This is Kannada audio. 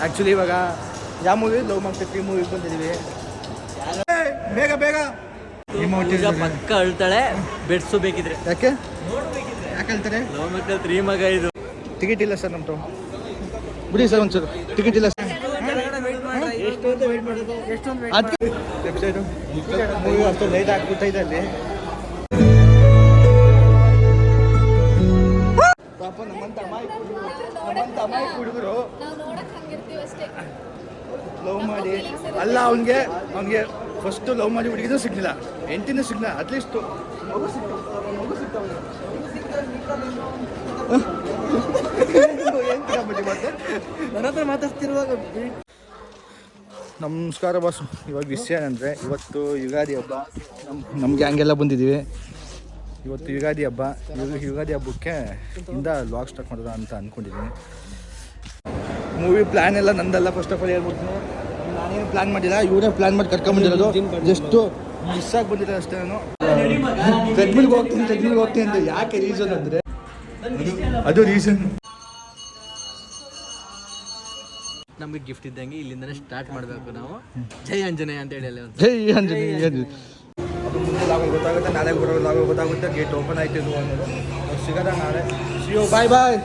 ಆ್ಯಕ್ಚುಲಿ ಇವಾಗ ಯಾವ ಮೂವಿ ಲವ್ ಮಾಡ್ತಾ 3 ಮೂವಿಗೆ ಬಂದಿದ್ದೀವಿ. ಬೇಗ ಬೇಗ ಪಕ್ಕ ಅಳ್ತಾಳೆ ಬೆಡ್ಸು ಬೇಕಿದ್ರೆ. ಯಾಕೆ ಹೇಳ್ತಾರೆ ಲವ್ ಮಕ್ಕಳು 3 ಮಗ ಇದು. ಟಿಕೆಟ್ ಇಲ್ಲ ಸರ್ ನಮ್ಮದು. ಬಿಡಿ ಸರ್ ಒಂಚೂರು ಟಿಕೆಟ್ ಇಲ್ಲ ಸರ್. ವೆಬ್ಸೈಟು ಮೂವಿ ಅಷ್ಟು ಲೇಟ್ ಆಗ್ಬಿಟ್ಟೈತೆ ಅಲ್ಲಿ. ಪಾಪ ನಮ್ಮಂತ ಅಮಾಯಕ ಹುಡುಗರು ಲವ್ ಮಾಡಿ ಅಲ್ಲ ಅವನಿಗೆ ಫಸ್ಟು ಲವ್ ಮಾಡಿ ಹುಡುಗಿನೂ ಸಿಗ್ಲಿಲ್ಲ, ಹೆಂಡತಿನೂ ಸಿಗ್ಲಿಲ್ಲ, ಅಟ್ಲೀಸ್ಟ್ ಮಗು ನನ್ನ ಹತ್ರ ಮಾತಾಡ್ತಿರುವಾಗ. ನಮಸ್ಕಾರ ಬಾಸು. ಇವಾಗ ವಿಷಯ ಏನಂದರೆ ಇವತ್ತು ಯುಗಾದಿ ಹಬ್ಬ. ನಮ್ಮ ಗ್ಯಾಂಗೆಲ್ಲ ಬಂದಿದ್ದೀವಿ. ಇವತ್ತು ಯುಗಾದಿ ಹಬ್ಬ. ಯುಗಾದಿ ಹಬ್ಬಕ್ಕೆ ವ್ಲಾಗ್ ಸ್ಟಾರ್ಟ್ ಮಾಡೋಣ ಅಂತ ಅಂದ್ಕೊಂಡಿದ್ದೀನಿ. ಮೂವಿ ಪ್ಲ್ಯಾನ್ ಎಲ್ಲ ನಂದಲ್ಲ, ಫಸ್ಟ್ ಆಫ್ ಆಲ್ ಹೇಳ್ಬಿಡ್ತೀನಿ. ನಾನೇನು ಪ್ಲ್ಯಾನ್ ಮಾಡಿಲ್ಲ, ಇವರೇ ಪ್ಲ್ಯಾನ್ ಮಾಡಿ ಕರ್ಕೊಂಬಂದಿರೋದು. ಜಸ್ಟು ಮಿಸ್ ಆಗಿ ಬಂದಿದ್ದಾರೆ ಅಷ್ಟೇ. ನಾನು ಟ್ರೆಡ್ಮಿಲ್ಗೆ ಹೋಗ್ತೀನಿ ಅಂತ. ಯಾಕೆ ರೀಸನ್ ಅಂದರೆ ಅದು ರೀಸನ್. ನಮಗೆ ಗಿಫ್ಟ್ ಇದ್ದಂಗೆ ಇಲ್ಲಿಂದನೇ ಸ್ಟಾರ್ಟ್ ಮಾಡಬೇಕು ನಾವು. ಜೈ ಆಂಜನೇಯ ಅಂತ ಹೇಳಿ ಅಲ್ಲ, ಜೈ ಆಂಜನೇಯ. ಅದು ಮುಂದೆ ಲಾಗಲ್ಲಿ ಗೊತ್ತಾಗುತ್ತೆ, ನಾಳೆ ಗೊತ್ತಾಗುತ್ತೆ. ಗೇಟ್ ಓಪನ್ ಆಯ್ತಿದ್ವು ಅನ್ನೋದು ಸಿಗೋದ ನಾಳೆ. ಬಾಯ್ ಬಾಯ್.